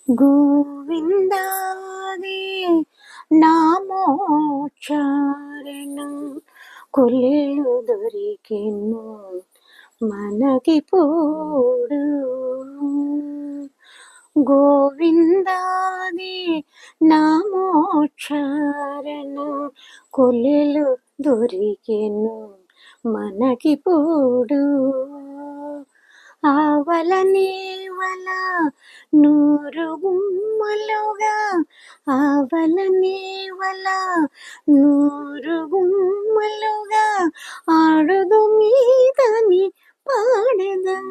గోవిందాది నామోచ్చారణం కొల్లేలు దొరికెను మనకి పోడు. గోవిందాది నామోచ్చారణం కొల్లేలు దొరికెను మనకి పోడు. ఆవల నేవల నూరు గుమ్మలుగా, ఆవల నేవల నూరు గుమ్మలుగా ఆడుదు మీదని పాడెదం.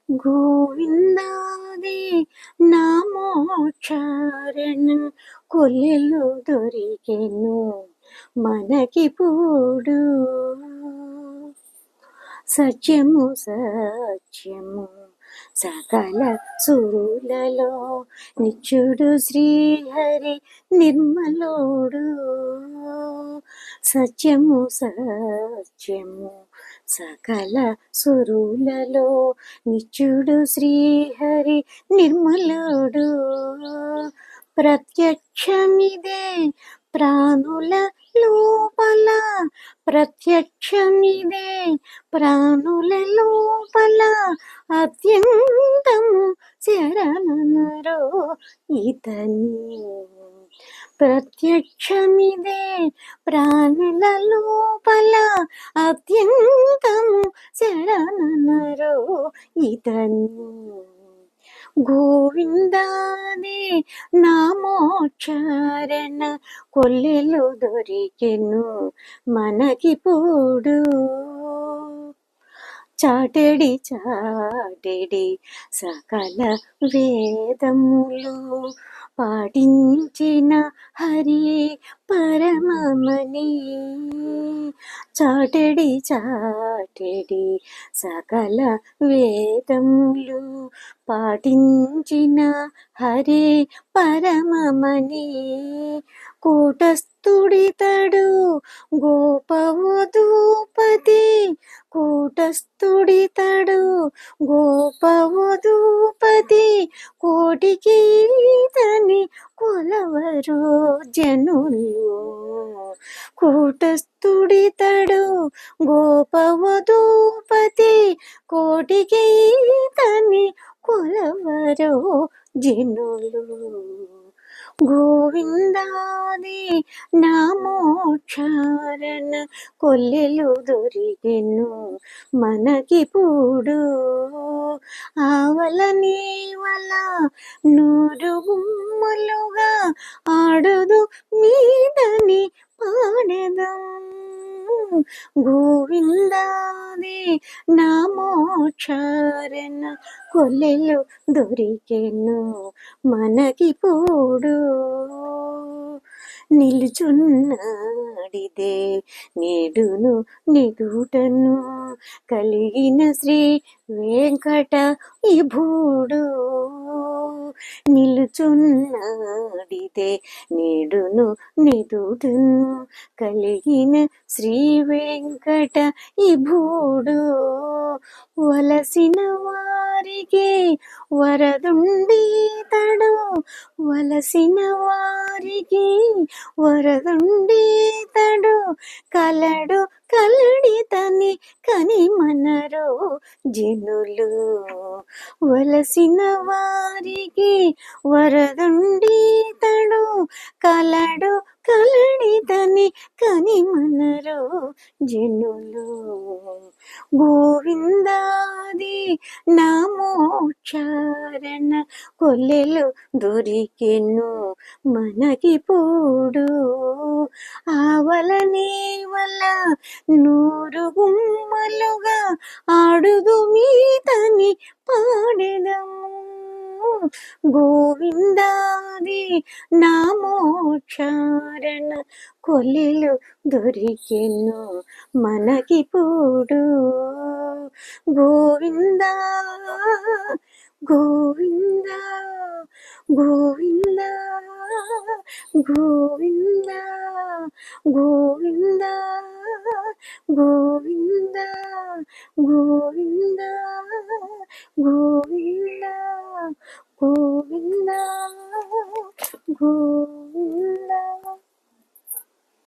గోవిందాది నామోచ్చారణం కొల్లెలు దొరికెను మనకి పోడు. సత్యము సత్యము సకల సురులలో నిత్యుడు శ్రీహరి నిర్మలోడు. సత్యము సత్యము సకల సురులలో నిత్యుడు శ్రీహరి నిర్మలుడు. ప్రత్యక్షమిదే ప్రాణుల లోపల, ప్రత్యక్షమిదే ప్రాణుల లోపల అత్యంతము శరణనరో ఇతని. ప్రత్యక్షమిదే ప్రాణుల లోపల అత్యంతము శరణనరో ఇతని. గోవిందాది నామోచ్చారణ కొల్లెలు దొరికెను మనకి పోడు. చాటెడి చాటెడి సకల వేదములు పాటించిన హరి పరమమని. చాటెడి చాటెడి సకల వేదములు పాటించిన హరి పరమమని. కూటస్థుడితడు గోపవధూపతి, కూటస్థుడితడు గోపవధూపతి కోటికి ఈతని కొలవరు జనులు. కూటస్థుడితడు గోపవధూపతి కోటికి ఈతని కొలవరు జనులు. గోవిందాది నామోచ్చారణ కొల్లెలు దొరికెను మనకి పోడు. ఆవల నేవల నూరు గుమ్మలుగా ఆడుదు మీదని పాడెదం. గోవిందాది నామోచ్చారణ కొల్లెలు దొరికెను మనకి పోడు. నిలుచున్నాడిదే నేడును నిదుటను కలిగిన శ్రీ వెంకట విభుడు. నిలుచున్నాడిదే నేడును నిదుటను కలిగిన శ్రీ వెంకట విభుడు. వలసిన వారికి వరదుండీతడు, వలసిన వారికి వరదుండీతడు కలడు కలడితని కనిమనరో జనులు. వలసిన వారికి వరదుండీతడు కలడు కలడితని కనిమనరో జనులు. గోవిందాది నామోచ్చారణ కొల్లెలు దొరికెను మనకి పోడు. ఆవల నేవల నూరు గుమ్మలుగా ఆడుదు మీతని పాడెదము. గోవిందాది నామోచ్చారణ కొల్లెలు దొరికెను మనకి పోడు. గోవిందా గోవిందా గోవిందా గోవిందా గోవిందా గోవిందా గోవిందా గోవిందా గోవింద గోవింద